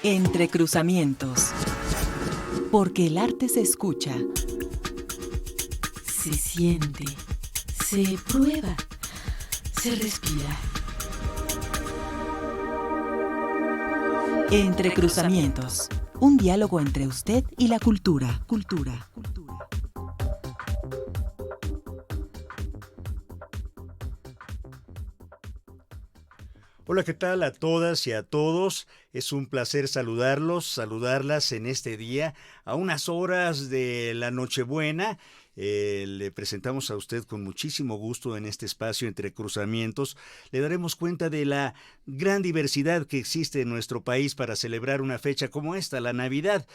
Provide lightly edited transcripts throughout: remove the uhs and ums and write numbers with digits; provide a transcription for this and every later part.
Entre cruzamientos. Porque el arte se escucha, se siente, se prueba, se respira. Entre cruzamientos. Un diálogo entre usted y la cultura. Hola, ¿qué tal a todas y a todos? Es un placer saludarlas en este día, a unas horas de la Nochebuena. Le presentamos a usted con muchísimo gusto en este espacio Entre Cruzamientos. Le daremos cuenta de la gran diversidad que existe en nuestro país para celebrar una fecha como esta, la Navidad.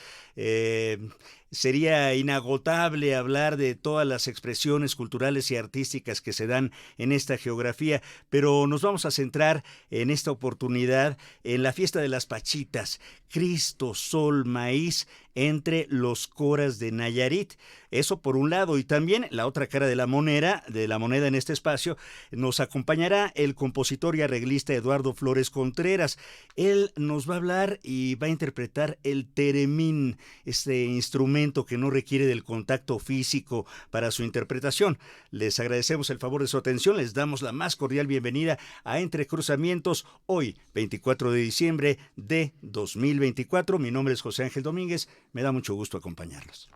Sería inagotable hablar de todas las expresiones culturales y artísticas que se dan en esta geografía, pero nos vamos a centrar en esta oportunidad en la fiesta de las Pachitas, Cristo, Sol, Maíz, entre los coras de Nayarit. Eso por un lado, y también la otra cara de la moneda en este espacio, nos acompañará el compositor y arreglista Eduardo Flores Contreras. Él nos va a hablar y va a interpretar el teremín, este instrumento que no requiere del contacto físico para su interpretación. Les agradecemos el favor de su atención, les damos la más cordial bienvenida a Entre Cruzamientos, hoy 24 de diciembre de 2024. Mi nombre es José Ángel Domínguez, me da mucho gusto acompañarlos.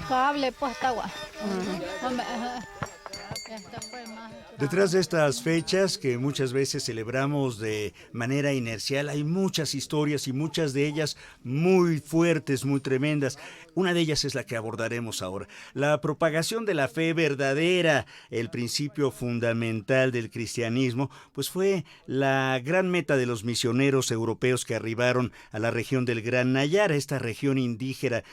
Cable, pues agua. Detrás de estas fechas que muchas veces celebramos de manera inercial, hay muchas historias y muchas de ellas muy fuertes, muy tremendas. Una de ellas es la que abordaremos ahora. La propagación de la fe verdadera, el principio fundamental del cristianismo, pues fue la gran meta de los misioneros europeos que arribaron a la región del Gran Nayara, esta región indígena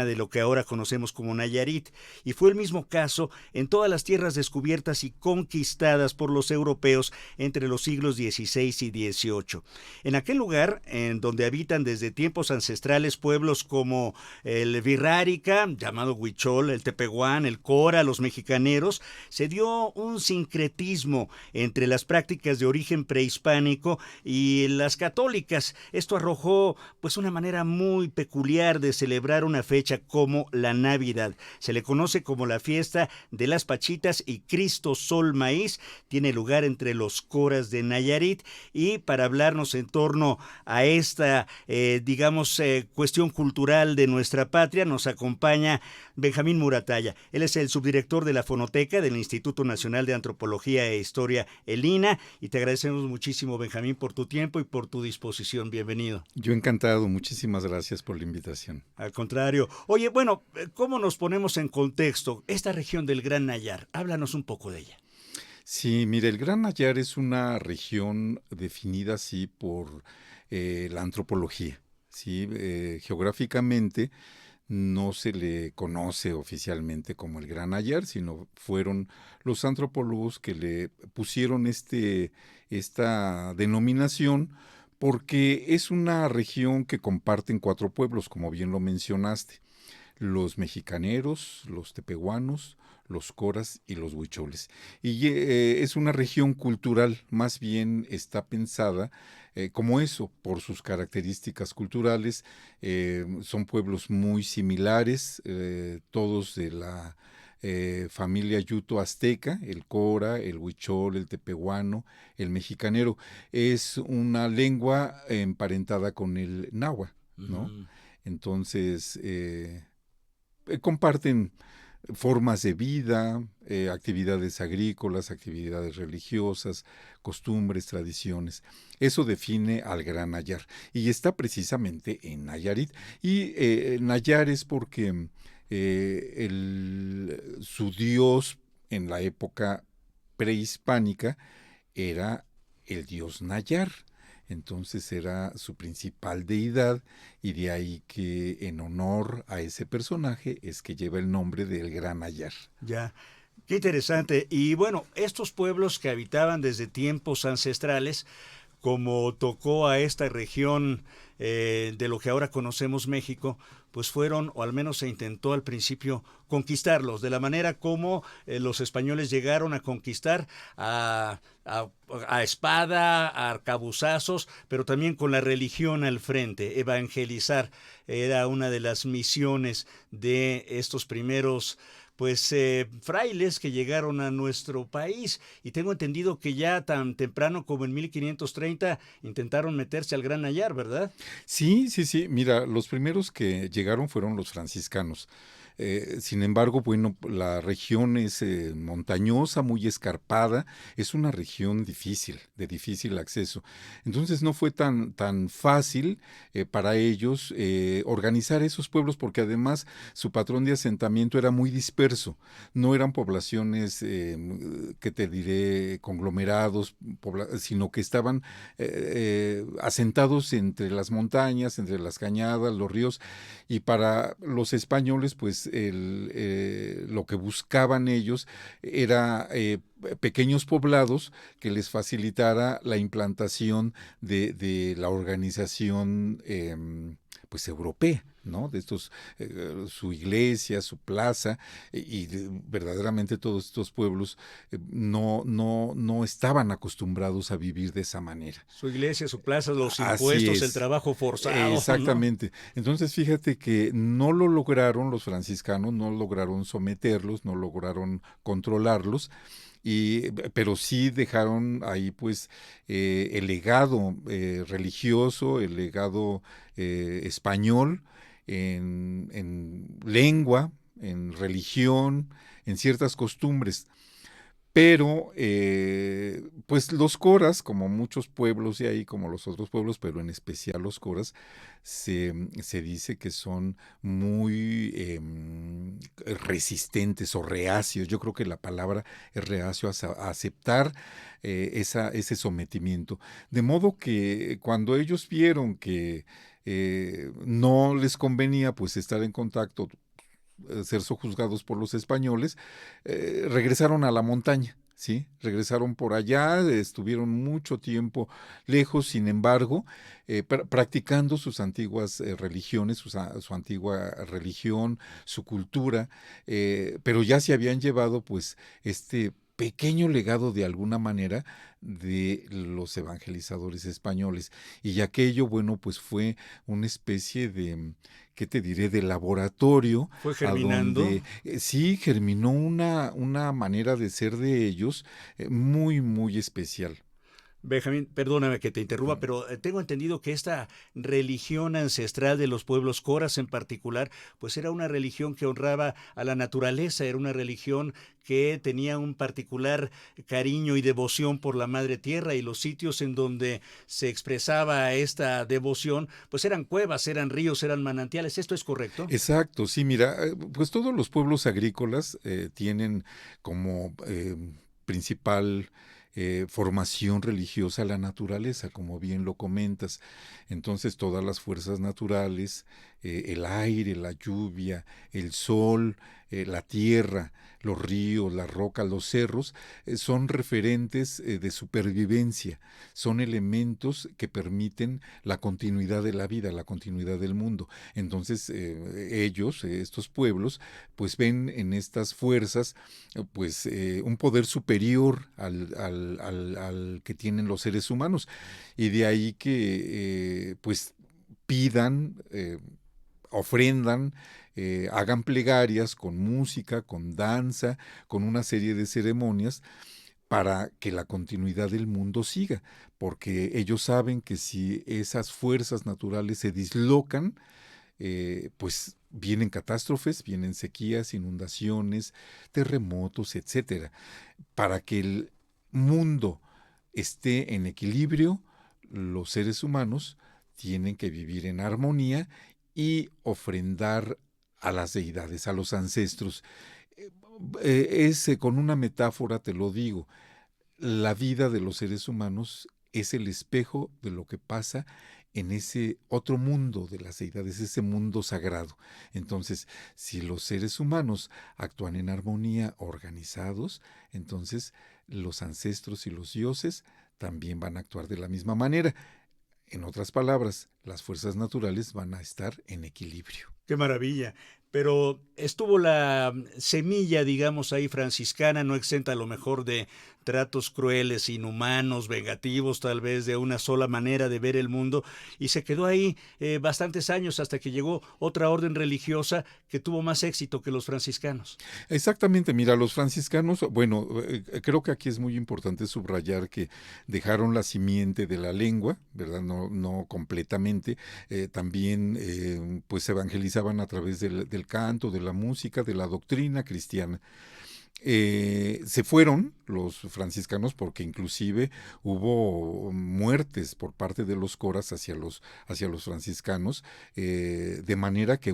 de lo que ahora conocemos como Nayarit. Y fue el mismo caso en todas las tierras descubiertas y conquistadas por los europeos entre los siglos XVI y XVIII. En aquel lugar, en donde habitan desde tiempos ancestrales pueblos como el Virrárica, llamado Huichol, el Tepehuán, el Cora, los mexicaneros, se dio un sincretismo entre las prácticas de origen prehispánico y las católicas. Esto arrojó pues una manera muy peculiar de celebrar una fecha como la Navidad. Se le conoce como la fiesta de las Pachitas y Cristo, Sol, maíz tiene lugar entre los coras de Nayarit, y para hablarnos en torno a esta, cuestión cultural de nuestra patria, nos acompaña Benjamín Muratalla. Él es el subdirector de la Fonoteca del Instituto Nacional de Antropología e Historia, el INAH, y te agradecemos muchísimo, Benjamín, por tu tiempo y por tu disposición. Bienvenido. Yo encantado, muchísimas gracias por la invitación. Al contrario. Oye, bueno, ¿cómo nos ponemos en contexto esta región del Gran Nayar? Háblanos un poco de ella. Sí, mire, el Gran Nayar es una región definida así por la antropología. ¿Sí? Geográficamente no se le conoce oficialmente como el Gran Nayar, sino fueron los antropólogos que le pusieron esta denominación, porque es una región que comparten 4 pueblos, como bien lo mencionaste: los mexicaneros, los tepehuanos, los coras y los huicholes. Y es una región cultural, más bien está pensada como eso, por sus características culturales. Son pueblos muy similares, todos de la familia yuto azteca: el cora, el huichol, el tepehuano, el mexicanero. Es una lengua emparentada con el náhuatl, ¿no? Entonces, comparten formas de vida, actividades agrícolas, actividades religiosas, costumbres, tradiciones. Eso define al Gran Nayar, y está precisamente en Nayarit. Y Nayar es porque su dios en la época prehispánica era el dios Nayar. Entonces era su principal deidad, y de ahí que en honor a ese personaje es que lleva el nombre del Gran Nayar. Ya, qué interesante. Y bueno, estos pueblos que habitaban desde tiempos ancestrales, como tocó a esta región de lo que ahora conocemos México, pues fueron, o al menos se intentó al principio, conquistarlos, de la manera como los españoles llegaron a conquistar a espada, a arcabuzazos, pero también con la religión al frente. Evangelizar era una de las misiones de estos primeros frailes que llegaron a nuestro país, y tengo entendido que ya tan temprano como en 1530 intentaron meterse al Gran Nayar, ¿verdad? Sí. Mira, los primeros que llegaron fueron los franciscanos. Sin embargo, bueno, la región es montañosa, muy escarpada, es una región difícil, de difícil acceso. Entonces no fue tan fácil para ellos organizar esos pueblos, porque además su patrón de asentamiento era muy disperso. No eran poblaciones, que te diré, conglomerados, sino que estaban asentados entre las montañas, entre las cañadas, los ríos. Y para los españoles, pues lo que buscaban ellos era pequeños poblados que les facilitara la implantación de la organización pues europea, ¿no? De estos, su iglesia, su plaza, verdaderamente todos estos pueblos no estaban acostumbrados a vivir de esa manera. Su iglesia, su plaza, los impuestos, el trabajo forzado. Exactamente. ¿No? Entonces fíjate que no lo lograron los franciscanos, no lograron someterlos, no lograron controlarlos. Pero sí dejaron ahí pues el legado religioso, el legado español en lengua, en religión, en ciertas costumbres. Pero pues los coras, como muchos pueblos de ahí, como los otros pueblos, pero en especial los coras, se dice que son muy resistentes o reacios. Yo creo que la palabra es reacio a aceptar ese sometimiento. De modo que cuando ellos vieron que no les convenía pues estar en contacto, ser sojuzgados por los españoles, regresaron a la montaña, ¿sí? Regresaron por allá, estuvieron mucho tiempo lejos, sin embargo, practicando sus antiguas religiones, su antigua religión, su cultura, pero ya se habían llevado pues pequeño legado de alguna manera de los evangelizadores españoles. Y aquello, bueno, pues fue una especie de, ¿qué te diré?, de laboratorio. Fue germinando. A donde, sí, germinó una manera de ser de ellos muy, muy especial. Benjamín, perdóname que te interrumpa, pero tengo entendido que esta religión ancestral de los pueblos coras en particular, pues era una religión que honraba a la naturaleza, era una religión que tenía un particular cariño y devoción por la madre tierra, y los sitios en donde se expresaba esta devoción, pues eran cuevas, eran ríos, eran manantiales. ¿Esto es correcto? Exacto, sí, mira, pues todos los pueblos agrícolas tienen como principal formación religiosa la naturaleza, como bien lo comentas. Entonces todas las fuerzas naturales, el aire, la lluvia, el sol, la tierra, los ríos, las rocas, los cerros, son referentes de supervivencia, son elementos que permiten la continuidad de la vida, la continuidad del mundo. Entonces ellos, estos pueblos, pues ven en estas fuerzas pues un poder superior al que tienen los seres humanos, y de ahí que pues pidan, ofrendan, hagan plegarias con música, con danza, con una serie de ceremonias para que la continuidad del mundo siga, porque ellos saben que si esas fuerzas naturales se dislocan, pues vienen catástrofes, vienen sequías, inundaciones, terremotos, etcétera. Para que el mundo esté en equilibrio, los seres humanos tienen que vivir en armonía y ofrendar a las deidades, a los ancestros. Con una metáfora te lo digo, la vida de los seres humanos es el espejo de lo que pasa en ese otro mundo de las deidades, ese mundo sagrado. Entonces, si los seres humanos actúan en armonía, organizados, entonces los ancestros y los dioses también van a actuar de la misma manera. En otras palabras, las fuerzas naturales van a estar en equilibrio. ¡Qué maravilla! Pero estuvo la semilla, digamos, ahí franciscana, no exenta a lo mejor de tratos crueles, inhumanos, vengativos, tal vez de una sola manera de ver el mundo, y se quedó ahí bastantes años hasta que llegó otra orden religiosa que tuvo más éxito que los franciscanos. Exactamente, mira, los franciscanos, bueno, creo que aquí es muy importante subrayar que dejaron la simiente de la lengua, ¿verdad? No completamente, también pues evangelizaban a través del canto, de la música, de la doctrina cristiana. Se fueron los franciscanos porque inclusive hubo muertes por parte de los coras hacia los franciscanos, de manera que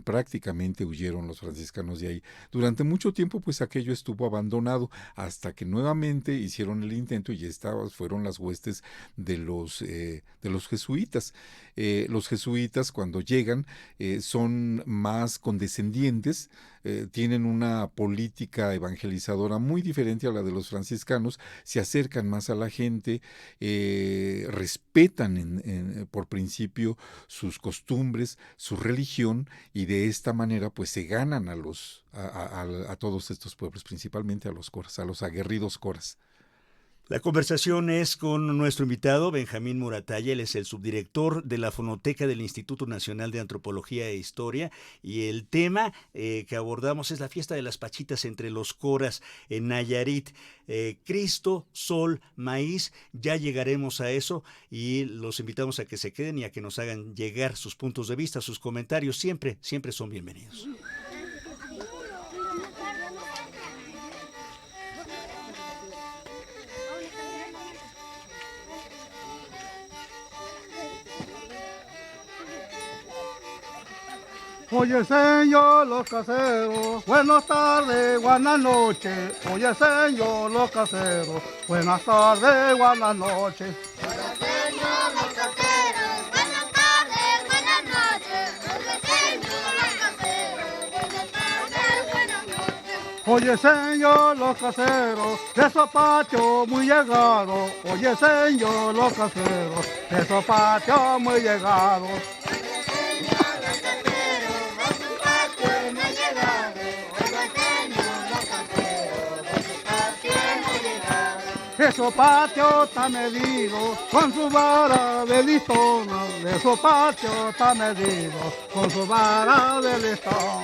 prácticamente huyeron los franciscanos de ahí. Durante mucho tiempo pues aquello estuvo abandonado hasta que nuevamente hicieron el intento, y fueron las huestes de los jesuitas. Los jesuitas, cuando llegan, son más condescendientes, tienen una política evangelizadora muy diferente a la de los franciscanos, se acercan más a la gente, respetan por principio sus costumbres, su religión, y de esta manera pues se ganan a todos estos pueblos, principalmente a los coras, a los aguerridos coras. La conversación es con nuestro invitado, Benjamín Muratalla. Él es el subdirector de la Fonoteca del Instituto Nacional de Antropología e Historia, y el tema que abordamos es la fiesta de las Pachitas entre los coras en Nayarit. Cristo, sol, maíz, ya llegaremos a eso, y los invitamos a que se queden y a que nos hagan llegar sus puntos de vista, sus comentarios. Siempre son bienvenidos. Oye, señor, los caseros, buenas tardes, buenas noches. Oye, señor, los caseros, buenas tardes, buenas noches. Oye, señor, los caseros, buenas tardes, buenas noches. Oye, señor, los caseros, buenas tardes, buenas noches. Oye, señor, los caseros, de esos patios muy llegados. Oye, señor, los caseros, de esos patios muy llegados. Llegado, oye, señor, los caseros, Esos patios están medidos con su vara de listón. Esos patios están medidos con su vara de listón.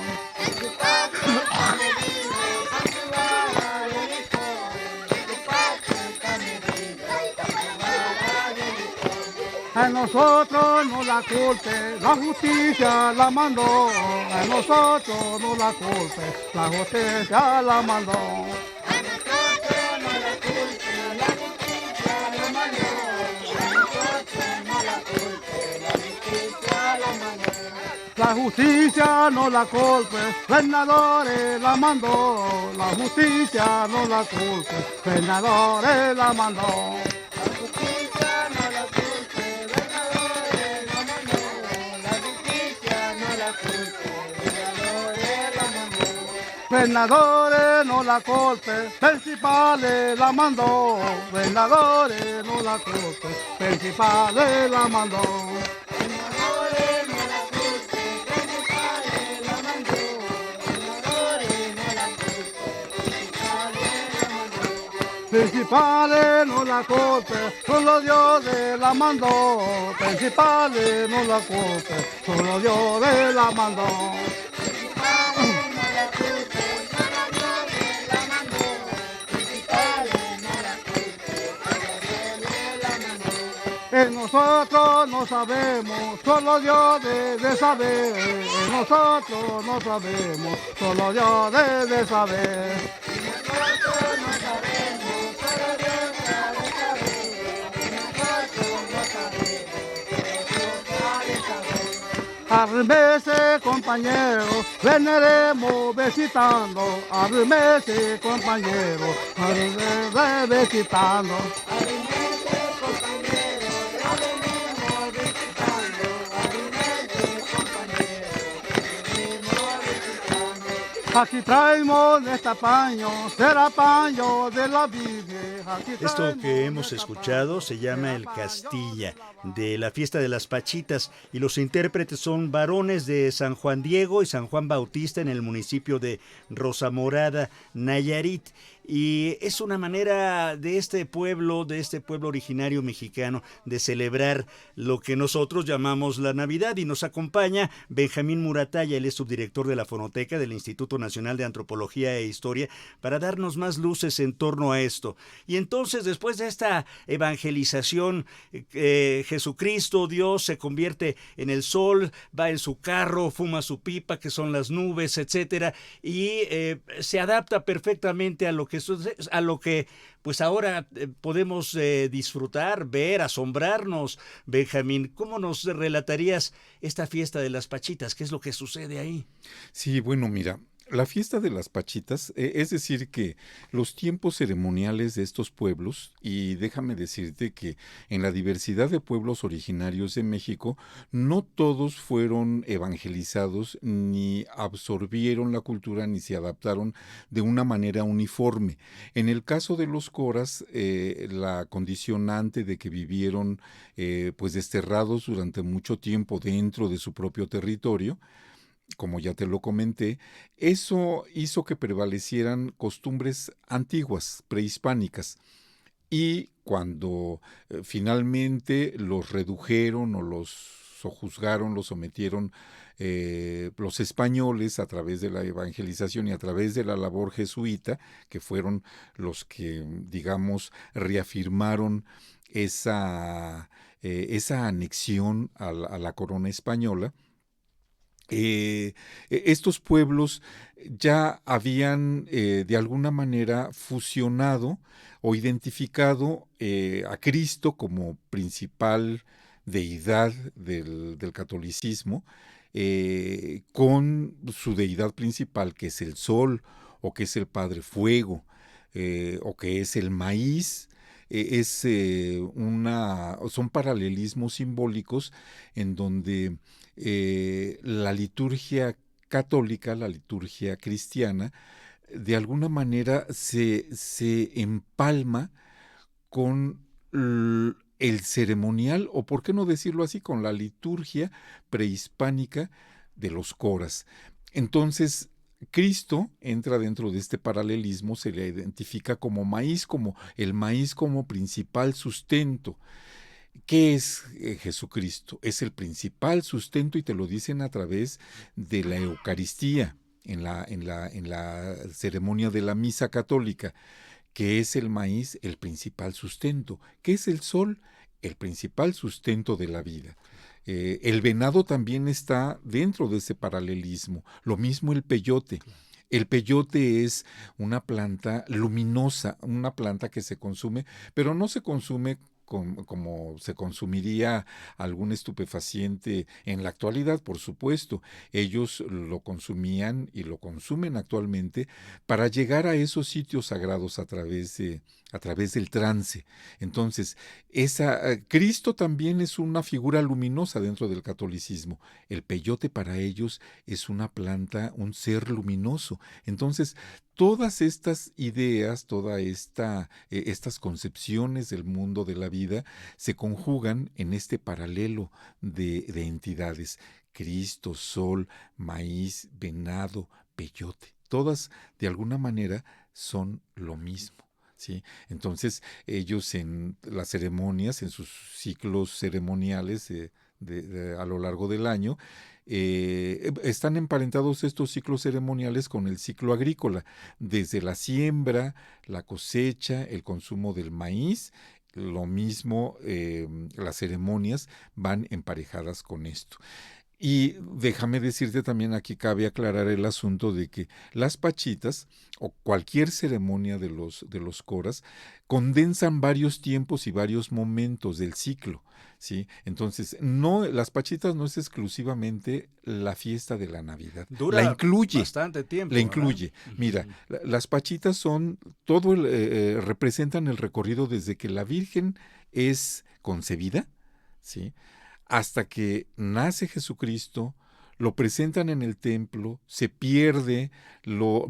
A nosotros no la culpe, la justicia la mandó. A nosotros no la culpe, la justicia la mandó. La justicia no la culpe, senadores la mandó. La justicia no la culpe, senadores la mandó. Senadores no la culpe, principales la mandó. Senadores no la culpe, principales la mandó. Principales no la culpe, solo Dios la mandó. Principales no la culpe, solo Dios la mandó. Nosotros no sabemos, solo Dios debe saber. Nosotros no sabemos, solo Dios debe saber. Arrímese, compañeros, veneremos visitando. Arrímese, compañeros, arrímese visitando. Aquí traemos este paño, será paño de la Virgen. Esto que hemos escuchado se llama El Castilla, de la fiesta de las Pachitas, y los intérpretes son varones de San Juan Diego y San Juan Bautista en el municipio de Rosamorada, Nayarit. Y es una manera de este pueblo originario mexicano, de celebrar lo que nosotros llamamos la Navidad. Y nos acompaña Benjamín Muratalla, él es subdirector de la Fonoteca del Instituto Nacional de Antropología e Historia, para darnos más luces en torno a esto. Y entonces, después de esta evangelización, Jesucristo, Dios, se convierte en el sol, va en su carro, fuma su pipa, que son las nubes, etcétera, y se adapta perfectamente a lo que pues ahora podemos disfrutar, ver, asombrarnos. Benjamín, ¿cómo nos relatarías esta fiesta de las Pachitas? ¿Qué es lo que sucede ahí? Sí, bueno, mira, la fiesta de las Pachitas, es decir, que los tiempos ceremoniales de estos pueblos, y déjame decirte que en la diversidad de pueblos originarios de México, no todos fueron evangelizados, ni absorbieron la cultura, ni se adaptaron de una manera uniforme. En el caso de los coras, la condicionante de que vivieron pues desterrados durante mucho tiempo dentro de su propio territorio, como ya te lo comenté, eso hizo que prevalecieran costumbres antiguas, prehispánicas. Y cuando finalmente los redujeron o los sojuzgaron, los sometieron los españoles a través de la evangelización y a través de la labor jesuita, que fueron los que, digamos, reafirmaron esa anexión a la corona española, estos pueblos ya habían de alguna manera fusionado o identificado a Cristo como principal deidad del catolicismo, con su deidad principal, que es el sol, o que es el Padre Fuego, o que es el maíz. Son paralelismos simbólicos en donde la liturgia católica, la liturgia cristiana, de alguna manera se empalma con el ceremonial, o por qué no decirlo así, con la liturgia prehispánica de los coras. Entonces, Cristo entra dentro de este paralelismo, se le identifica como maíz, como el maíz como principal sustento. ¿Qué es Jesucristo? Es el principal sustento y te lo dicen a través de la Eucaristía, en la ceremonia de la misa católica. ¿Qué es el maíz? El principal sustento. ¿Qué es el sol? El principal sustento de la vida. El venado también está dentro de ese paralelismo. Lo mismo el peyote. El peyote es una planta luminosa, una planta que se consume, pero no se consume como se consumiría algún estupefaciente en la actualidad, por supuesto. Ellos lo consumían y lo consumen actualmente para llegar a esos sitios sagrados a través del trance. Entonces, Cristo también es una figura luminosa dentro del catolicismo. El peyote para ellos es una planta, un ser luminoso. Entonces, todas estas ideas, estas concepciones del mundo de la vida se conjugan en este paralelo de entidades. Cristo, sol, maíz, venado, peyote. Todas, de alguna manera, son lo mismo. ¿Sí? Entonces, ellos en las ceremonias, en sus ciclos ceremoniales a lo largo del año, están emparentados estos ciclos ceremoniales con el ciclo agrícola, desde la siembra, la cosecha, el consumo del maíz. Lo mismo, las ceremonias van emparejadas con esto. Y déjame decirte también, aquí cabe aclarar el asunto de que las pachitas o cualquier ceremonia de los coras condensan varios tiempos y varios momentos del ciclo, ¿sí? Entonces, las pachitas no es exclusivamente la fiesta de la Navidad. Dura la incluye bastante tiempo. La incluye. Mira, las pachitas representan el recorrido desde que la Virgen es concebida, ¿sí?, hasta que nace Jesucristo, lo presentan en el templo, se pierde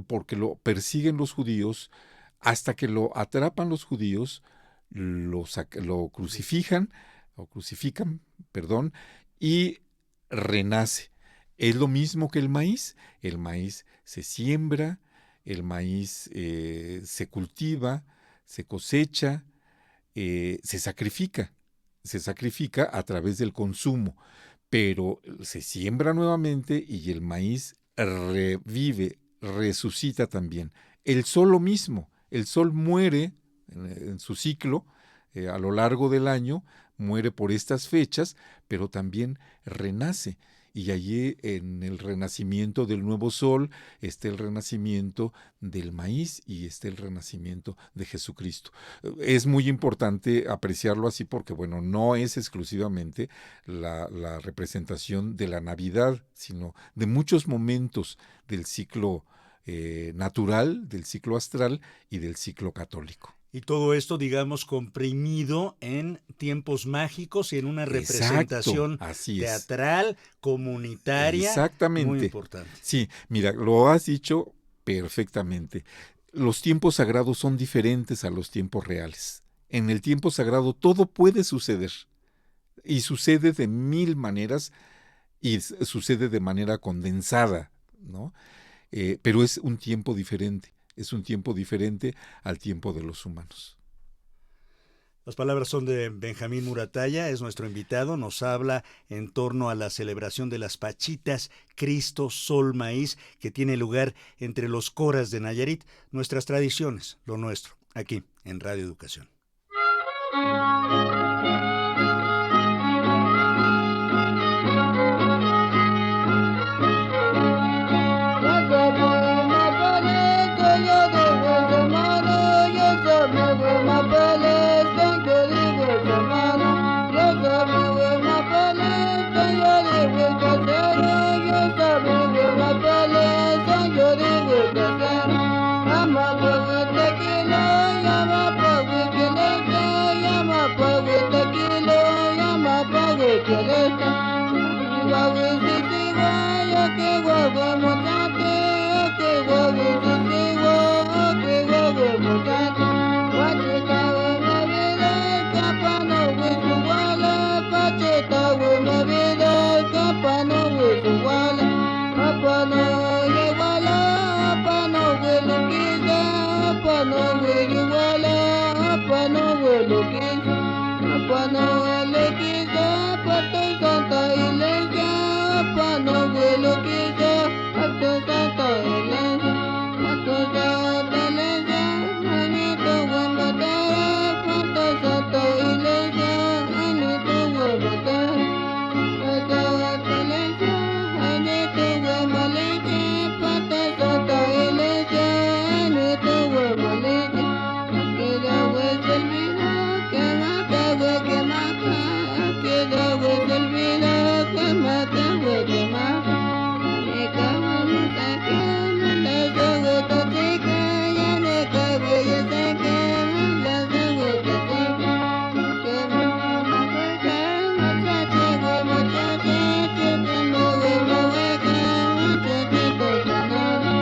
porque lo persiguen los judíos, hasta que lo atrapan los judíos, lo crucifican, y renace. Es lo mismo que el maíz se siembra, el maíz se cultiva, se cosecha, se sacrifica a través del consumo, pero se siembra nuevamente y el maíz revive, resucita también. El sol lo mismo, el sol muere en su ciclo a lo largo del año, muere por estas fechas, pero también renace. Y allí en el renacimiento del nuevo sol está el renacimiento del maíz y está el renacimiento de Jesucristo. Es muy importante apreciarlo así porque, bueno, no es exclusivamente la representación de la Navidad, sino de muchos momentos del ciclo natural, del ciclo astral y del ciclo católico. Y todo esto, digamos, comprimido en tiempos mágicos y en una representación teatral, comunitaria. Exactamente. Muy importante. Sí, mira, lo has dicho perfectamente. Los tiempos sagrados son diferentes a los tiempos reales. En el tiempo sagrado todo puede suceder. Y sucede de 1000 maneras y sucede de manera condensada, ¿no? Pero es un tiempo diferente. Es un tiempo diferente al tiempo de los humanos. Las palabras son de Benjamín Muratalla, es nuestro invitado, nos habla en torno a la celebración de las pachitas, Cristo, Sol, Maíz, que tiene lugar entre los coras de Nayarit, nuestras tradiciones, lo nuestro, aquí en Radio Educación. Wala Cuando le quiso Puerto Santa Iglesia, cuando lo quiso Puerto Santa Iglesia, Puerto Santa Iglesia, Anito Guamatera, Puerto Santa Iglesia, Anito Guamatera, Puerto Santa Iglesia, Anito Guamatera, Puerto Santa Iglesia, Anito Guamatera, que la vuelta el vino, que mata, que mata, que la vuelta el vino, que mata, que mata, le cago en esta cama, la vuelta seca, ya le cago y esta cama, la vuelta seca, que mamá hueca, muchacha, chupando huevo hueca, muchachito sanado,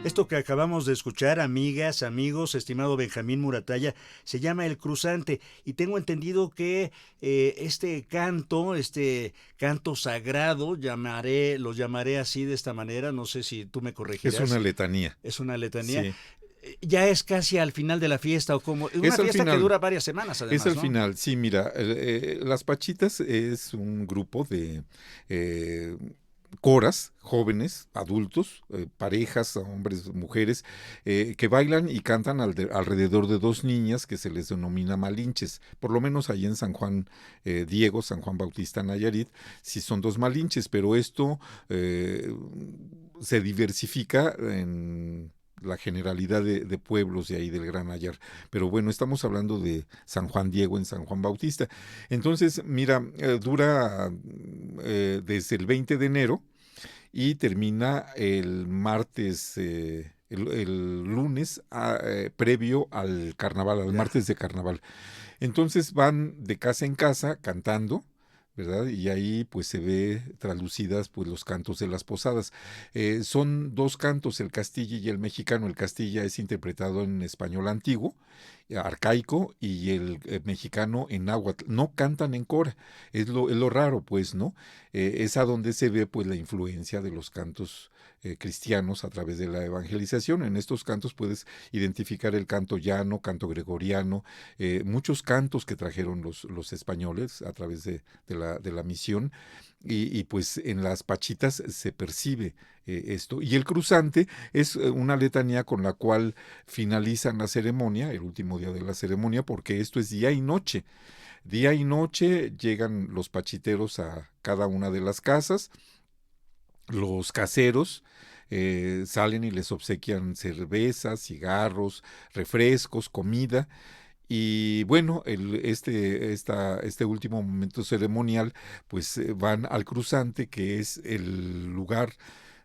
Esto que acabamos de escuchar, amigas, amigos, estimado Benjamín Muratalla, se llama El Cruzante, y tengo entendido que este canto sagrado, lo llamaré así de esta manera, no sé si tú me corregirás. Es una letanía. Es una letanía. Sí. Ya es casi al final de la fiesta, o como una Es al fiesta final. que dura varias semanas, además, Es al ¿no? final, sí, mira, Las Pachitas es un grupo de coras, jóvenes, adultos, parejas, hombres, mujeres, que bailan y cantan alrededor de dos niñas que se les denomina malinches. Por lo menos ahí en San Juan Diego, San Juan Bautista, Nayarit, sí son dos malinches, pero esto se diversifica en la generalidad de pueblos de ahí del Gran Nayar. Pero bueno, estamos hablando de San Juan Diego en San Juan Bautista. Entonces, mira, dura desde el 20 de enero y termina el martes, el lunes previo al carnaval, al martes de carnaval. Entonces van de casa en casa cantando, ¿verdad? Y ahí pues se ve traducidas pues los cantos de las posadas. Son dos cantos, el castilla y el mexicano. El castilla es interpretado en español antiguo, arcaico, y el mexicano en náhuatl. No cantan en cora, es lo raro, pues, ¿no? Es a donde se ve pues la influencia de los cantos cristianos a través de la evangelización. En estos cantos puedes identificar el canto llano, canto gregoriano, muchos cantos que trajeron los españoles a través de la misión, y pues en las Pachitas se percibe esto. Y el cruzante es una letanía con la cual finalizan la ceremonia, el último día de la ceremonia, porque esto es día y noche. Día y noche llegan los pachiteros a cada una de las casas, los caseros salen y les obsequian cervezas, cigarros, refrescos, comida. Y bueno, este último momento ceremonial, pues van al cruzante, que es el lugar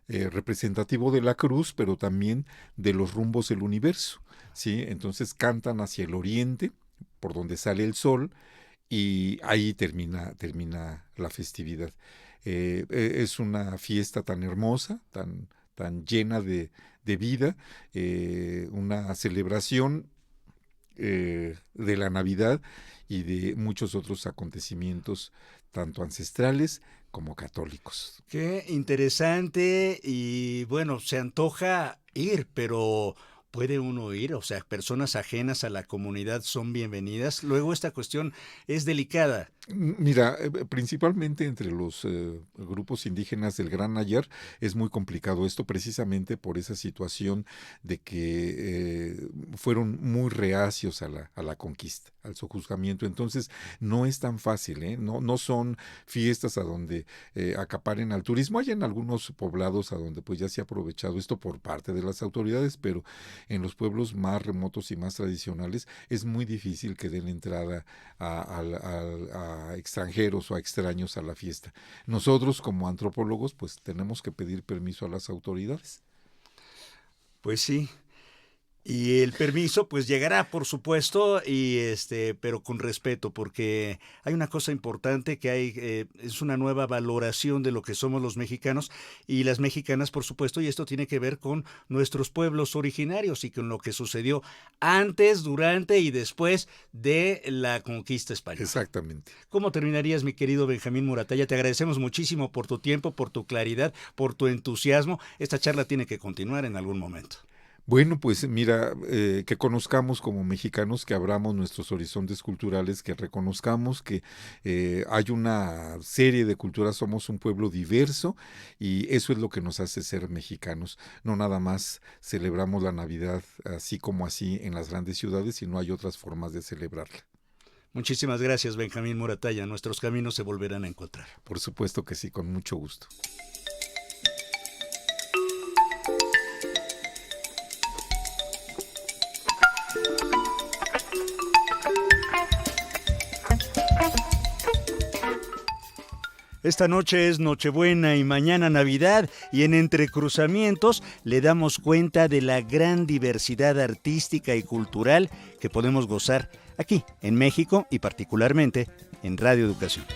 representativo de la cruz, pero también de los rumbos del universo, ¿sí? Entonces cantan hacia el oriente, por donde sale el sol, y ahí termina la festividad. Es una fiesta tan hermosa, tan llena de vida, una celebración de la Navidad y de muchos otros acontecimientos, tanto ancestrales como católicos. Qué interesante, y bueno, se antoja ir, pero ¿puede uno ir? O sea, personas ajenas a la comunidad son bienvenidas. Luego esta cuestión es delicada. Mira, principalmente entre los grupos indígenas del Gran Nayar es muy complicado esto, precisamente por esa situación de que fueron muy reacios a la conquista, al sojuzgamiento. Entonces no es tan fácil, no son fiestas a donde acaparen al turismo. Hay en algunos poblados a donde pues ya se ha aprovechado esto por parte de las autoridades, pero en los pueblos más remotos y más tradicionales es muy difícil que den entrada a extranjeros o a extraños a la fiesta. Nosotros como antropólogos pues tenemos que pedir permiso a las autoridades. Pues sí. Y el permiso pues llegará, por supuesto, y pero con respeto, porque hay una cosa importante que es una nueva valoración de lo que somos los mexicanos y las mexicanas, por supuesto, y esto tiene que ver con nuestros pueblos originarios y con lo que sucedió antes, durante y después de la conquista española. Exactamente. ¿Cómo terminarías, mi querido Benjamín Muratalla? Te agradecemos muchísimo por tu tiempo, por tu claridad, por tu entusiasmo. Esta charla tiene que continuar en algún momento. Bueno, pues mira, que conozcamos como mexicanos, que abramos nuestros horizontes culturales, que reconozcamos que hay una serie de culturas, somos un pueblo diverso y eso es lo que nos hace ser mexicanos. No nada más celebramos la Navidad así como así en las grandes ciudades, sino hay otras formas de celebrarla. Muchísimas gracias, Benjamín Moratalla. Nuestros caminos se volverán a encontrar. Por supuesto que sí, con mucho gusto. Esta noche es Nochebuena y mañana Navidad y en Entrecruzamientos le damos cuenta de la gran diversidad artística y cultural que podemos gozar aquí en México y particularmente en Radio Educación.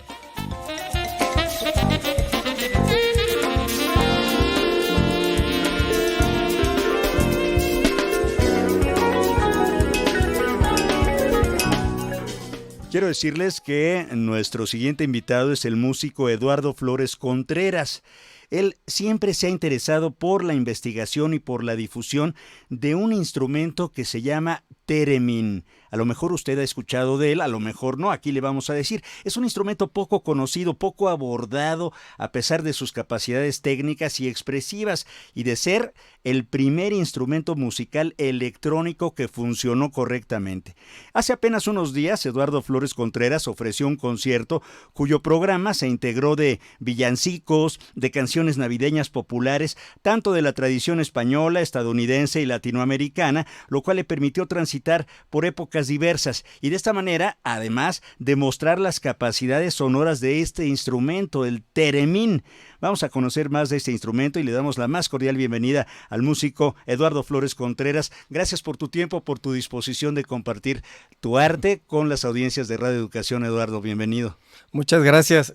Quiero decirles que nuestro siguiente invitado es el músico Eduardo Flores Contreras. Él siempre se ha interesado por la investigación y por la difusión de un instrumento que se llama theremin. A lo mejor usted ha escuchado de él, a lo mejor no, aquí le vamos a decir. Es un instrumento poco conocido, poco abordado, a pesar de sus capacidades técnicas y expresivas, y de ser el primer instrumento musical electrónico que funcionó correctamente. Hace apenas unos días, Eduardo Flores Contreras ofreció un concierto cuyo programa se integró de villancicos, de canciones navideñas populares, tanto de la tradición española, estadounidense y latinoamericana, lo cual le permitió transitar por épocas diversas y de esta manera, además, demostrar las capacidades sonoras de este instrumento, el theremin. Vamos a conocer más de este instrumento y le damos la más cordial bienvenida al músico Eduardo Flores Contreras. Gracias por tu tiempo, por tu disposición de compartir tu arte con las audiencias de Radio Educación. Eduardo, bienvenido. Muchas gracias.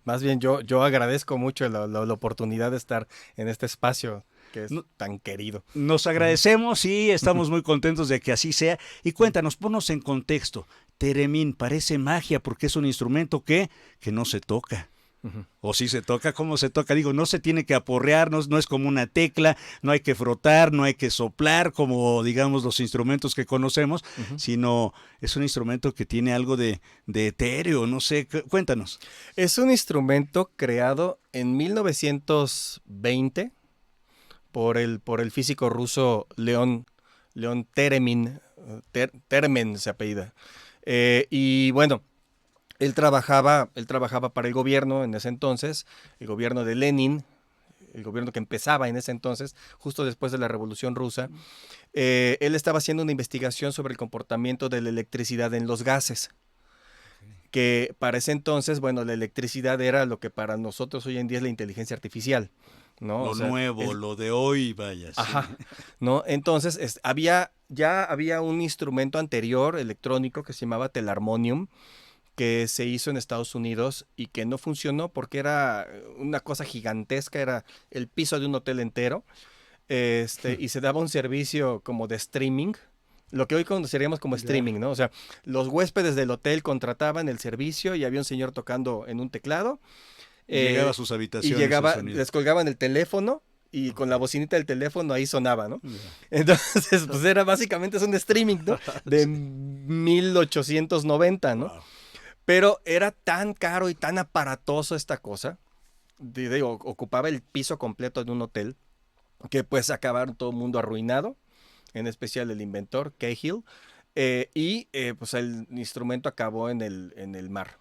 Más bien yo agradezco mucho la oportunidad de estar en este espacio que es tan querido. Nos agradecemos y estamos muy contentos de que así sea. Y cuéntanos, ponnos en contexto. Theremin parece magia porque es un instrumento que no se toca. Uh-huh. O si se toca, ¿cómo se toca? Digo, no se tiene que aporrear, no es como una tecla, no hay que frotar, no hay que soplar como, digamos, los instrumentos que conocemos, uh-huh, sino es un instrumento que tiene algo de etéreo, no sé, cuéntanos. Es un instrumento creado en 1920 por el físico ruso León Theremin, Theremin se apellida. Y bueno, Él trabajaba para el gobierno en ese entonces, el gobierno de Lenin, el gobierno que empezaba en ese entonces, justo después de la Revolución Rusa. Él estaba haciendo una investigación sobre el comportamiento de la electricidad en los gases, que para ese entonces, bueno, la electricidad era lo que para nosotros hoy en día es la inteligencia artificial, ¿no? Lo nuevo, lo de hoy, vaya. Sí. Ajá, ¿no? Entonces, ya había un instrumento anterior electrónico que se llamaba telarmonium, que se hizo en Estados Unidos y que no funcionó porque era una cosa gigantesca, era el piso de un hotel entero, y se daba un servicio como de streaming, lo que hoy conoceríamos como streaming, ¿no? O sea, los huéspedes del hotel contrataban el servicio y había un señor tocando en un teclado. Llegaba a sus habitaciones. Y les colgaban el teléfono y con la bocinita del teléfono ahí sonaba, ¿no? Entonces, pues era básicamente es un streaming, ¿no? De 1890, ¿no? Wow. Pero era tan caro y tan aparatoso esta cosa, ocupaba el piso completo de un hotel, que pues acabaron todo el mundo arruinado, en especial el inventor, Cahill, pues el instrumento acabó en el mar.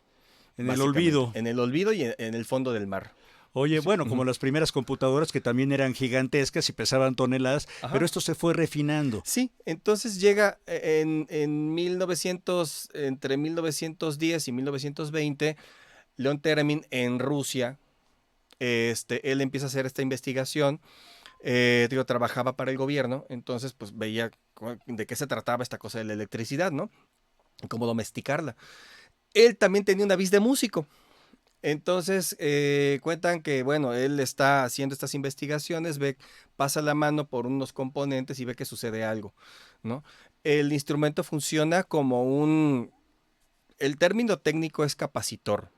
En el olvido. En el olvido y en el fondo del mar. Oye, bueno, como las primeras computadoras que también eran gigantescas y pesaban toneladas, ajá, pero esto se fue refinando. Sí, entonces llega entre 1910 y 1920, León Theremin en Rusia, él empieza a hacer esta investigación, trabajaba para el gobierno, entonces pues veía de qué se trataba esta cosa de la electricidad, ¿no? Cómo domesticarla. Él también tenía una vis de músico. Entonces cuentan que, bueno, él está haciendo estas investigaciones, pasa la mano por unos componentes y ve que sucede algo, ¿no? El instrumento funciona como el término técnico es capacitor,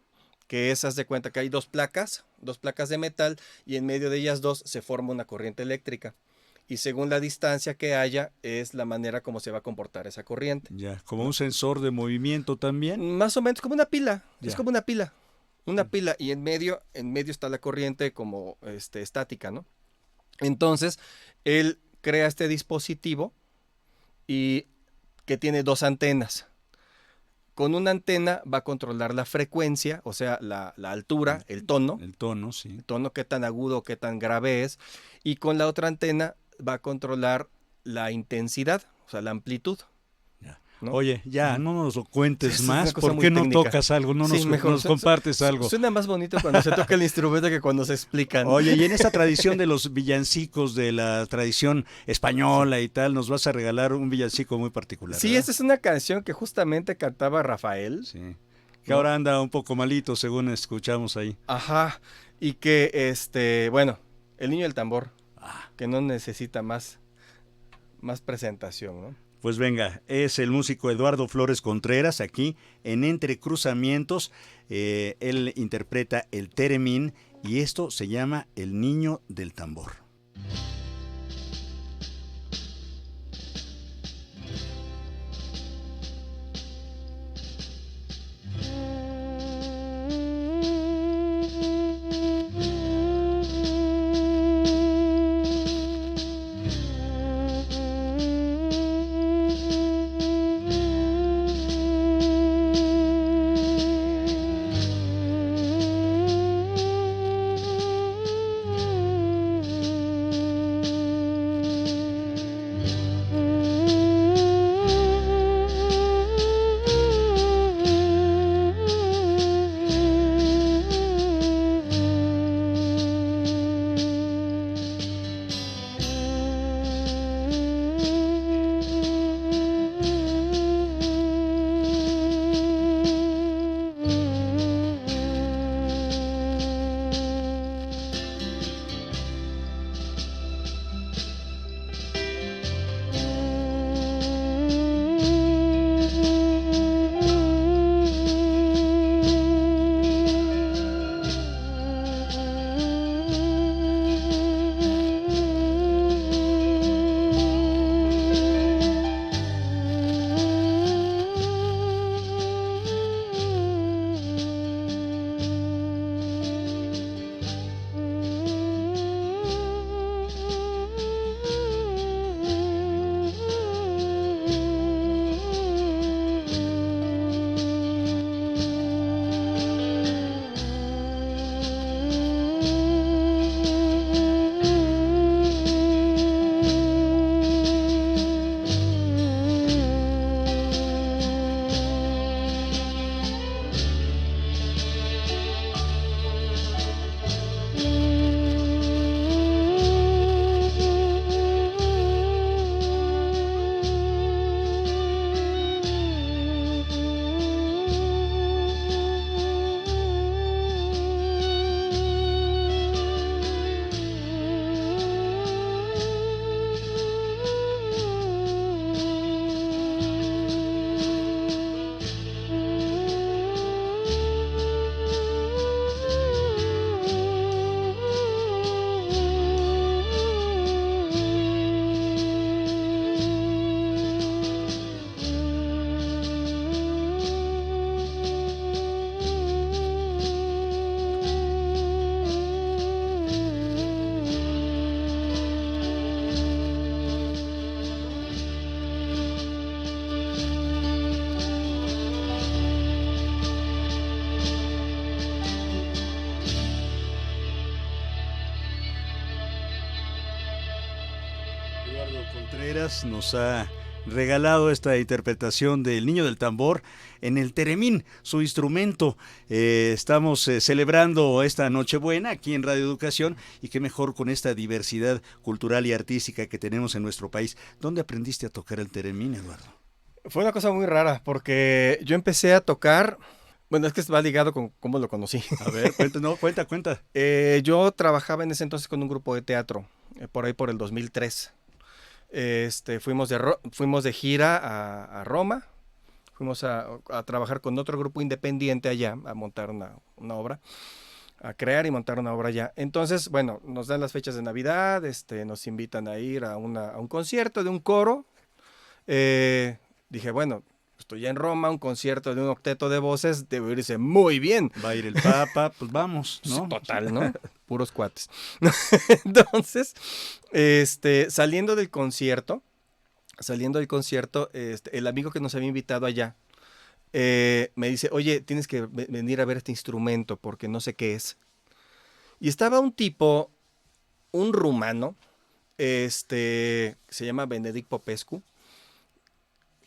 que es, haz de cuenta que hay dos placas de metal y en medio de ellas dos se forma una corriente eléctrica. y según la distancia que haya es la manera como se va a comportar esa corriente. Ya, como un sensor de movimiento también. Más o menos como una pila, Ya. es como una pila y en medio está la corriente como estática, ¿no? Entonces, él crea este dispositivo y que tiene 2 antenas. Con una antena va a controlar la frecuencia, o sea, la altura, el tono, Sí. qué tan agudo, qué tan grave es, y con la otra antena va a controlar la intensidad, o sea, la amplitud. Ya. ¿No? Oye, ya, no nos lo cuentes Sí, es una más. cosa ¿Por muy qué no técnica. tocas algo? No Sí, nos, mejor. nos compartes algo. Suena más bonito cuando se toca el instrumento que cuando se explican. Oye, y en esta tradición de los villancicos, de la tradición española y tal, nos vas a regalar un villancico muy particular. Sí, ¿verdad? esta es una canción que justamente cantaba Rafael. Sí. Que ahora anda un poco malito, según escuchamos ahí. Ajá. Y que, bueno, el niño del tambor, que no necesita más presentación, ¿no? Pues venga, es el músico Eduardo Flores Contreras aquí en Entre Cruzamientos. Él interpreta el Teremín y esto se llama El Niño del Tambor. Contreras nos ha regalado esta interpretación del Niño del Tambor en el Teremín, su instrumento. Estamos celebrando esta Nochebuena aquí en Radio Educación y qué mejor con esta diversidad cultural y artística que tenemos en nuestro país. ¿Dónde aprendiste a tocar el Teremín, Eduardo? Fue una cosa muy rara porque yo empecé a tocar, bueno, es que va ligado con cómo lo conocí. A ver, cuenta. Yo trabajaba en ese entonces con un grupo de teatro, por ahí por el 2003. Fuimos de gira a Roma, fuimos a trabajar con otro grupo independiente allá, a montar una obra a crear y montar una obra allá. Entonces, bueno, nos dan las fechas de Navidad, nos invitan a ir a un concierto de un coro. Dije, bueno, estoy ya en Roma, un concierto de un octeto de voces, debe irse muy bien. Va a ir el Papa, pues vamos, ¿no? Total, ¿no? Puros cuates. Entonces, saliendo del concierto, el amigo que nos había invitado allá, me dice, oye, tienes que venir a ver este instrumento porque no sé qué es. Y estaba un tipo, un rumano, se llama Benedict Popescu,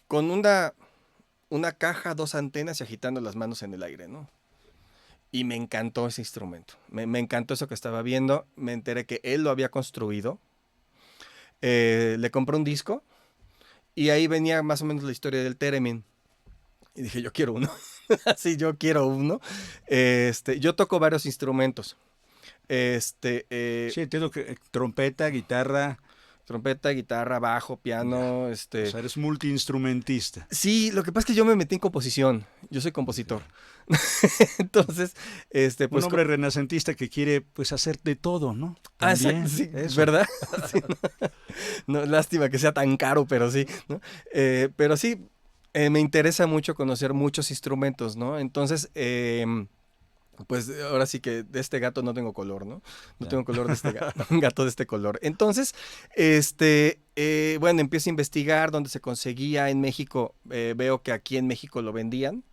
con una caja, 2 antenas y agitando las manos en el aire, ¿no? Y me encantó ese instrumento. Me encantó eso que estaba viendo. Me enteré que él lo había construido. Le compré un disco y ahí venía más o menos la historia del theremin. Y dije, yo quiero uno. Así, yo quiero uno. Yo toco varios instrumentos. Sí, entiendo que trompeta, guitarra. Trompeta, guitarra, bajo, piano, O sea, eres multiinstrumentista. Sí, lo que pasa es que yo me metí en composición. Yo soy compositor. Entonces, Un hombre renacentista que quiere, pues, hacer de todo, ¿no? También, exacto, sí, eso. ¿verdad? Sí, no, lástima que sea tan caro, pero sí, ¿no? Pero sí, me interesa mucho conocer muchos instrumentos, ¿no? Entonces, pues ahora sí que de este gato no tengo color, ¿no? No tengo color de este gato, un gato de este color. Entonces, bueno, empiezo a investigar dónde se conseguía en México. Veo que aquí en México lo vendían.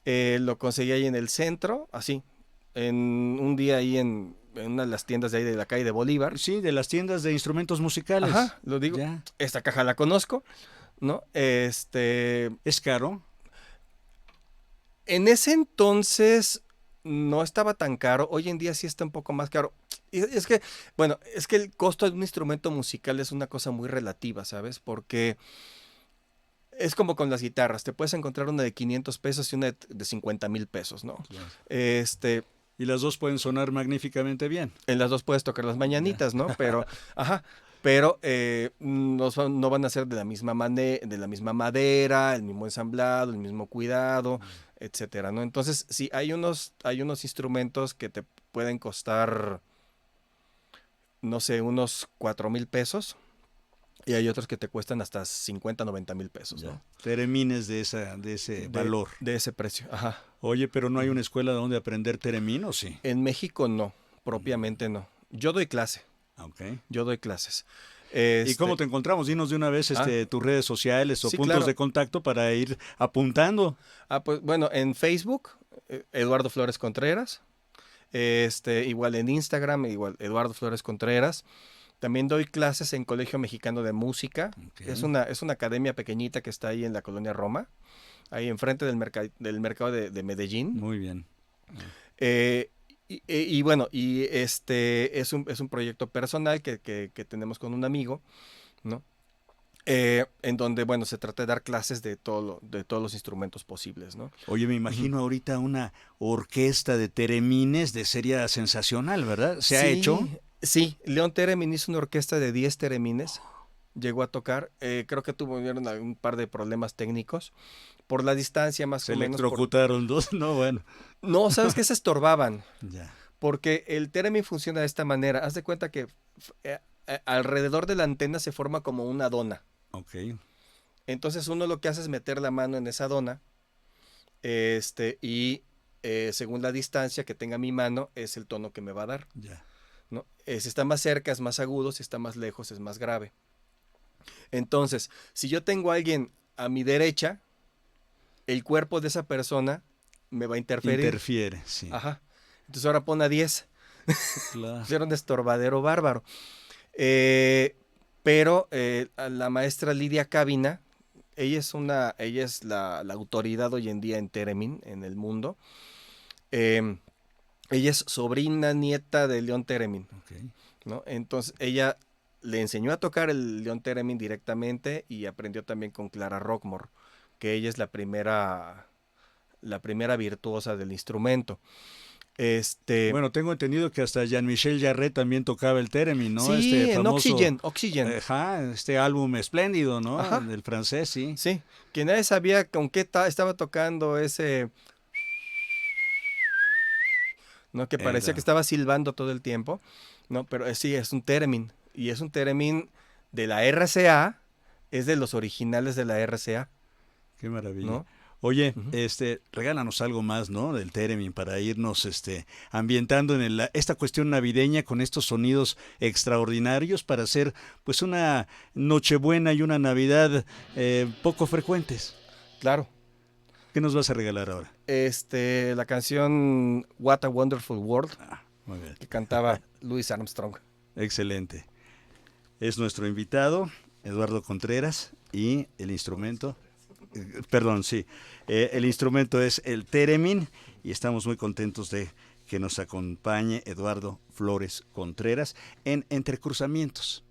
Lo conseguí ahí en el centro, así, en un día ahí en una de las tiendas de ahí de la calle de Bolívar. Sí, de las tiendas de instrumentos musicales. Ajá, lo digo. Ya. Esta caja la conozco, ¿no? ¿Es caro? En ese entonces no estaba tan caro, hoy en día sí está un poco más caro. Y es que, bueno, es que el costo de un instrumento musical es una cosa muy relativa, ¿sabes? Porque es como con las guitarras, te puedes encontrar una de 500 pesos y una de 50,000 pesos, ¿no? Claro. Y las dos pueden sonar magníficamente bien. En las dos puedes tocar las mañanitas, ¿no? Pero, ajá, pero no van a ser de la misma madera, el mismo ensamblado, el mismo cuidado, etcétera, ¿no? Entonces, sí, hay unos instrumentos que te pueden costar, no sé, unos 4,000 pesos. Y hay otros que te cuestan hasta 50, 90,000 pesos, ¿no? Teremines de ese valor. De ese precio, ajá. Oye, pero ¿no hay una escuela donde aprender teremín o sí? En México no, propiamente no. Yo doy clase. Ok. Yo doy clases. ¿Y cómo te encontramos? Dinos de una vez tus redes sociales o sí, puntos claro. de contacto para ir apuntando. Pues bueno, en Facebook, Eduardo Flores Contreras. Igual en Instagram, igual Eduardo Flores Contreras. También doy clases en Colegio Mexicano de Música. Okay. Es una academia pequeñita que está ahí en la colonia Roma, ahí enfrente del mercado de Medellín. Muy bien. Y bueno, es un proyecto personal que tenemos con un amigo, ¿no? En donde, bueno, se trata de dar clases de todos los instrumentos posibles, ¿no? Oye, me imagino ahorita una orquesta de teremines sería sensacional, ¿verdad? ¿Se ha hecho? Sí, León Theremin hizo una orquesta de 10 teremines, llegó a tocar, creo que tuvieron un par de problemas técnicos, por la distancia más o menos. Se electrocutaron dos, no, bueno. No, ¿sabes qué? Se estorbaban, Ya. porque el theremin funciona de esta manera, haz de cuenta que alrededor de la antena se forma como una dona. Ok. Entonces uno lo que hace es meter la mano en esa dona, y según la distancia que tenga mi mano, es el tono que me va a dar. Ya. ¿No? Si está más cerca es más agudo, si está más lejos es más grave. Entonces, si yo tengo a alguien a mi derecha, el cuerpo de esa persona me va a interferir. Interfiere, sí. Ajá. Entonces ahora pon a 10. Claro. Era un estorbadero bárbaro. Pero la maestra Lidia Cávina, ella es la autoridad hoy en día en theremin en el mundo. Ella es sobrina nieta de León Theremin, Okay. ¿no? Entonces ella le enseñó a tocar el León Theremin directamente y aprendió también con Clara Rockmore, que ella es la primera virtuosa del instrumento. Bueno, tengo entendido que hasta Jean-Michel Jarre también tocaba el theremin, ¿no? Sí, en famoso, Oxygen. Ajá, este álbum espléndido, ¿no? Ajá. Del francés, sí. Sí, que nadie sabía con qué estaba tocando ese, ¿no? Que parecía que estaba silbando todo el tiempo, ¿no? Pero sí, es un theremin, y es un theremin de la RCA, es de los originales de la RCA. Qué maravilla. ¿No? Oye, regálanos algo más, ¿no? Del theremin para irnos ambientando en esta cuestión navideña con estos sonidos extraordinarios para hacer pues una Nochebuena y una Navidad poco frecuentes. Claro. ¿Qué nos vas a regalar ahora? La canción What a Wonderful World, Muy bien. que cantaba Louis Armstrong. Excelente. Es nuestro invitado, Eduardo Contreras, y el instrumento... Perdón, sí. El instrumento es el theremin y estamos muy contentos de que nos acompañe Eduardo Flores Contreras en Entrecruzamientos.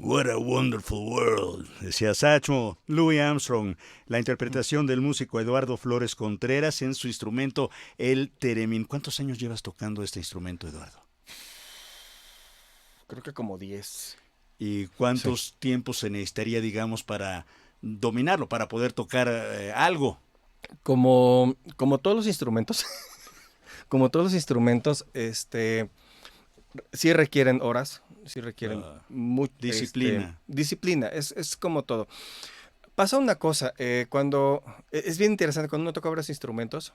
What a Wonderful World, decía Satchmo Louis Armstrong, la interpretación del músico Eduardo Flores Contreras en su instrumento el theremin. ¿Cuántos años llevas tocando este instrumento, Eduardo? Creo que como 10. ¿Y cuántos tiempos se necesitaría, digamos, para dominarlo, para poder tocar algo? Como todos los instrumentos, como todos los instrumentos, sí requieren horas, sí requieren disciplina. Disciplina, es como todo. Pasa una cosa, es bien interesante, cuando uno toca varios instrumentos,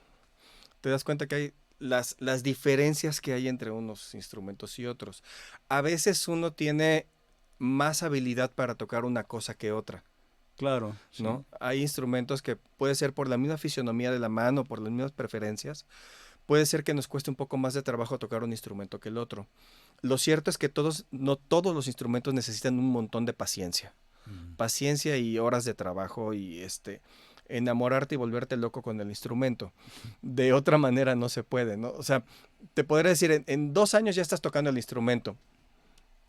te das cuenta que hay las diferencias que hay entre unos instrumentos y otros. A veces uno tiene más habilidad para tocar una cosa que otra. Claro. ¿No? Sí. Hay instrumentos que puede ser por la misma fisionomía de la mano, por las mismas preferencias, puede ser que nos cueste un poco más de trabajo tocar un instrumento que el otro. Lo cierto es que no todos los instrumentos necesitan un montón de paciencia. Paciencia y horas de trabajo y enamorarte y volverte loco con el instrumento. De otra manera no se puede, ¿no? O sea, te podría decir, en 2 años ya estás tocando el instrumento.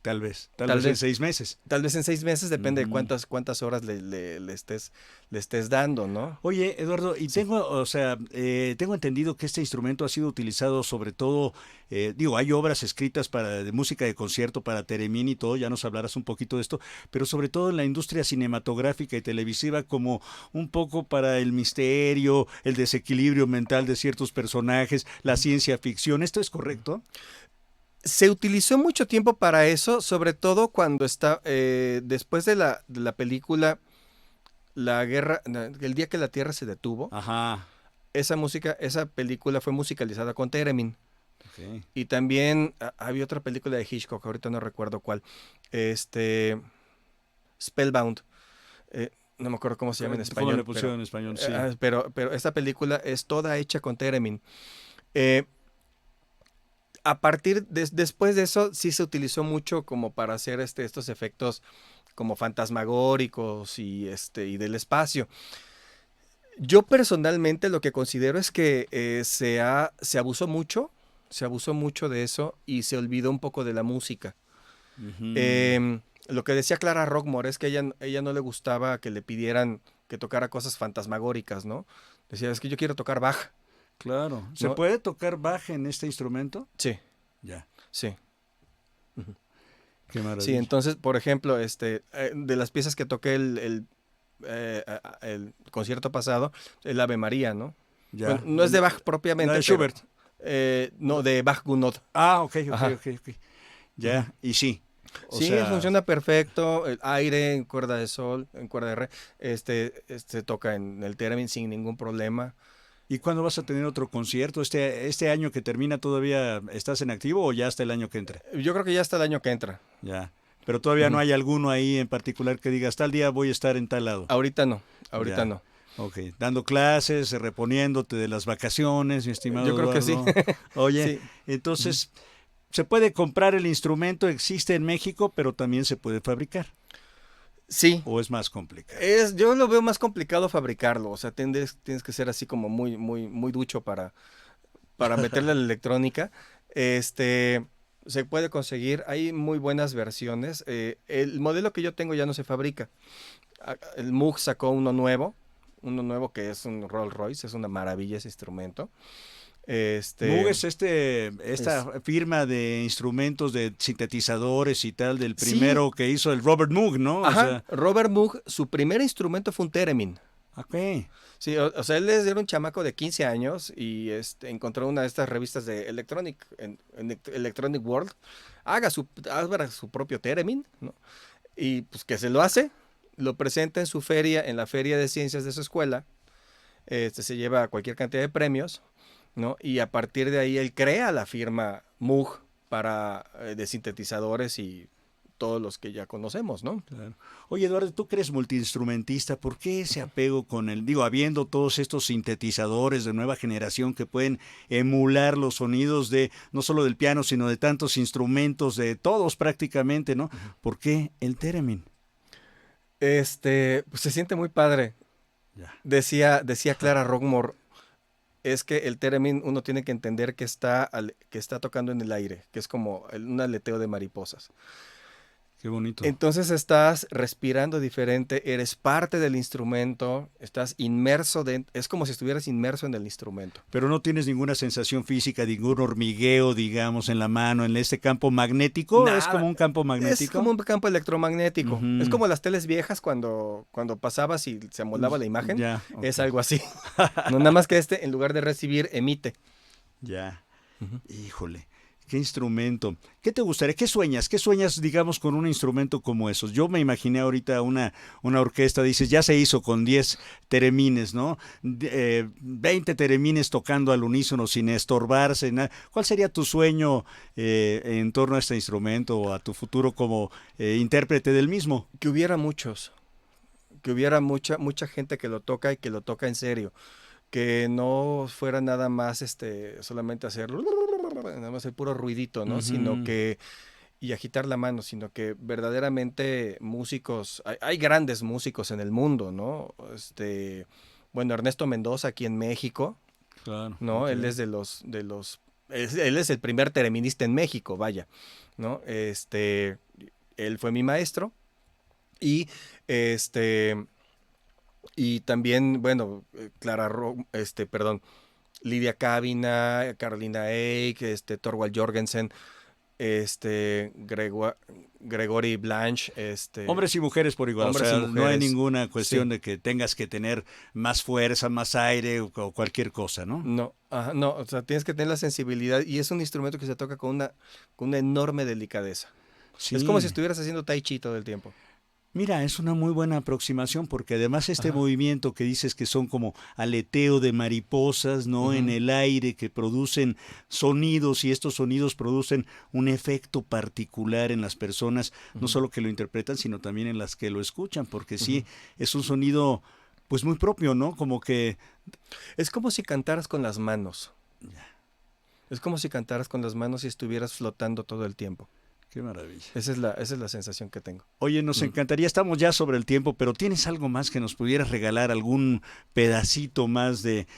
Tal vez en 6 meses. Tal vez en 6 meses, depende de cuántas horas le estés dando, ¿no? Oye, Eduardo, y tengo entendido que este instrumento ha sido utilizado sobre todo, hay obras escritas de música de concierto para theremin y todo, ya nos hablarás un poquito de esto, pero sobre todo en la industria cinematográfica y televisiva como un poco para el misterio, el desequilibrio mental de ciertos personajes, la ciencia ficción. ¿Esto es correcto? Se utilizó mucho tiempo para eso, sobre todo cuando después de la película La Guerra, el día que la Tierra se detuvo. Ajá. Esa película fue musicalizada con theremin. Y también había otra película de Hitchcock, ahorita no recuerdo cuál. Spellbound. No me acuerdo cómo se llama en español. ¿Cómo le pusieron en español? Sí. Pero esta película es toda hecha con Theremin. A partir después de eso sí se utilizó mucho como para hacer estos efectos como fantasmagóricos y del espacio. Yo personalmente lo que considero es que se abusó mucho de eso y se olvidó un poco de la música. Lo que decía Clara Rockmore es que ella no le gustaba que le pidieran que tocara cosas fantasmagóricas, ¿no? Decía, es que yo quiero tocar Bach. Claro. ¿Se ¿No? puede tocar Bach en este instrumento? Sí. Ya. Sí. Qué maravilla. Sí, entonces, por ejemplo, de las piezas que toqué el concierto pasado, el Ave María, ¿no? Ya. Bueno, no es de Bach propiamente. ¿No de pero, Schubert? No, de Bach Gounod. Ah, ok. Ajá. Ya, y sí. Sí, funciona perfecto. El aire en cuerda de sol, en cuerda de re, toca en el theremin sin ningún problema. ¿Y cuándo vas a tener otro concierto? ¿Este año que termina todavía estás en activo o ya hasta el año que entra? Yo creo que ya hasta el año que entra. Ya. Pero todavía no hay alguno ahí en particular que digas, tal día voy a estar en tal lado. Ahorita no. No. Ok, dando clases, reponiéndote de las vacaciones, mi estimado Yo creo Eduardo. que sí. Oye, Sí. entonces, se puede comprar el instrumento, existe en México, pero también se puede fabricar. Sí. ¿O es más complicado? Yo lo veo más complicado fabricarlo. O sea, tienes que ser así como muy, muy, muy ducho para meterle a la electrónica. Se puede conseguir, hay muy buenas versiones. El modelo que yo tengo ya no se fabrica. El Moog sacó uno nuevo que es un Rolls Royce, es una maravilla ese instrumento. Moog es esta firma de instrumentos de sintetizadores y tal, del primero que hizo el Robert Moog, ¿no? Ajá, O sea, Robert Moog, su primer instrumento fue un theremin. ok. Sí, o sea, él era un chamaco de 15 años y encontró una de estas revistas de Electronic World. Abra su propio theremin, ¿no? Y pues que se lo hace, lo presenta en su feria, en la feria de ciencias de su escuela. Se lleva cualquier cantidad de premios, ¿no? Y a partir de ahí él crea la firma Moog de sintetizadores y todos los que ya conocemos, ¿no? Claro. Oye, Eduardo, tú que eres multiinstrumentista, ¿por qué ese apego con habiendo todos estos sintetizadores de nueva generación que pueden emular los sonidos de, no solo del piano, sino de tantos instrumentos, de todos prácticamente, ¿no? ¿Por qué el theremin? Pues se siente muy padre. Ya. Decía Clara Rockmore, es que el theremin uno tiene que entender que está tocando en el aire, que es como un aleteo de mariposas. Qué bonito. Entonces estás respirando diferente, eres parte del instrumento, estás inmerso es como si estuvieras inmerso en el instrumento. Pero no tienes ninguna sensación física, ningún hormigueo, digamos, en la mano, en este campo magnético. Nada. ¿Es como un campo magnético? Es como un campo electromagnético. Ujú. Es como las teles viejas cuando pasabas y se amoldaba la imagen. Ya, ok. Es algo así. No, nada más que en lugar de recibir, emite. Ya. Híjole. ¿Qué instrumento? ¿Qué te gustaría? ¿Qué sueñas? ¿Qué sueñas, digamos, con un instrumento como esos? Yo me imaginé ahorita una orquesta, dices, ya se hizo con 10 teremines, ¿no? 20 teremines tocando al unísono sin estorbarse. Nada. ¿Cuál sería tu sueño en torno a este instrumento o a tu futuro como intérprete del mismo? Que hubiera muchos. Que hubiera mucha gente que lo toca y que lo toca en serio. Que no fuera nada más solamente hacer nada más el puro ruidito, ¿no? Uh-huh. Sino que y agitar la mano, sino que verdaderamente músicos, hay grandes músicos en el mundo, ¿no? Bueno, Ernesto Mendoza aquí en México, Claro. ¿no? Okay. Él es él es el primer tereminista en México, vaya, ¿no? Él fue mi maestro y y también, bueno, Lidia Kavina, Carolina Eik, Thorvald Jorgensen, Gregory Blanche, Hombres y mujeres por igual, hombres o sea, y mujeres, no hay ninguna cuestión sí. de que tengas que tener más fuerza, más aire o cualquier cosa, ¿no? No, no, o sea, tienes que tener la sensibilidad y es un instrumento que se toca con una enorme delicadeza. Sí. Es como si estuvieras haciendo tai chi todo el tiempo. Mira, es una muy buena aproximación porque además este Ajá. movimiento que dices que son como aleteo de mariposas, ¿no? Ujú. En el aire que producen sonidos y estos sonidos producen un efecto particular en las personas, no Ujú. solo que lo interpretan, sino también en las que lo escuchan, porque Ujú. sí, es un sonido pues muy propio, ¿no? Como que Es como si cantaras con las manos. Es como si cantaras con las manos y estuvieras flotando todo el tiempo. qué maravilla. Esa es la sensación que tengo. Oye, nos Mm. encantaría, estamos ya sobre el tiempo, pero ¿tienes algo más que nos pudieras regalar, algún pedacito más de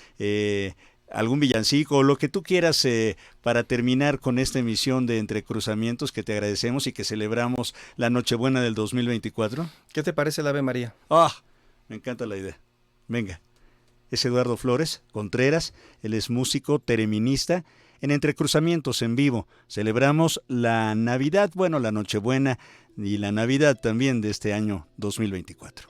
algún villancico o lo que tú quieras para terminar con esta emisión de Entre Cruzamientos que te agradecemos y que celebramos la Nochebuena del 2024? ¿Qué te parece el Ave María? ¡Ah! Me encanta la idea. Venga, es Eduardo Flores Contreras, él es músico tereminista. En Entre Cruzamientos en vivo celebramos la Navidad, bueno, la Nochebuena y la Navidad también de este año 2024.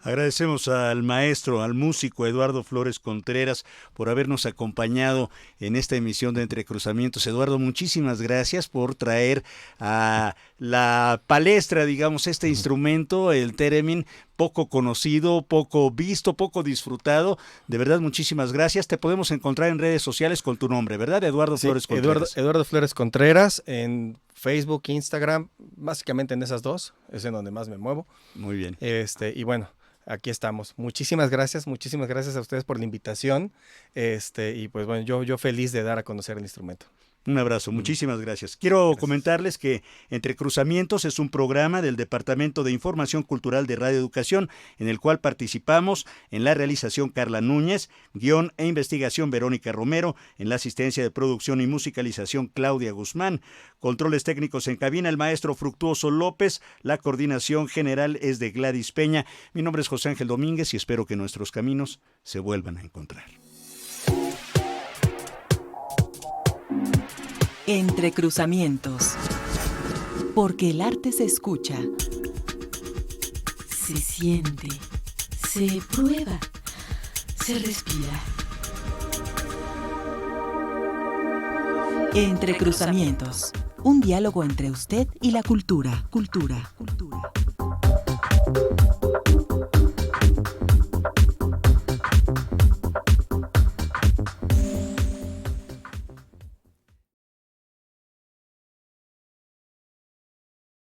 Agradecemos al maestro, al músico Eduardo Flores Contreras por habernos acompañado en esta emisión de Entre Cruzamientos. Eduardo, muchísimas gracias por traer a la palestra, digamos, este instrumento, el theremin, poco conocido, poco visto, poco disfrutado. De verdad, muchísimas gracias. Te podemos encontrar en redes sociales con tu nombre, ¿verdad? Eduardo Sí, Flores Contreras. Eduardo Flores Contreras en Facebook, Instagram, básicamente en esas dos, es en donde más me muevo. Muy bien. Y bueno, aquí estamos. Muchísimas gracias a ustedes por la invitación. Y pues bueno, yo feliz de dar a conocer el instrumento. Un abrazo, muchísimas gracias. Quiero comentarles que Entre Cruzamientos es un programa del Departamento de Información Cultural de Radio Educación, en el cual participamos en la realización Carla Núñez, guión e investigación Verónica Romero, en la asistencia de producción y musicalización Claudia Guzmán, controles técnicos en cabina el maestro Fructuoso López, la coordinación general es de Gladys Peña. Mi nombre es José Ángel Domínguez y espero que nuestros caminos se vuelvan a encontrar. Entre Cruzamientos. Porque el arte se escucha, se siente, se prueba, se respira. Entre Cruzamientos. Un diálogo entre usted y la cultura. Cultura.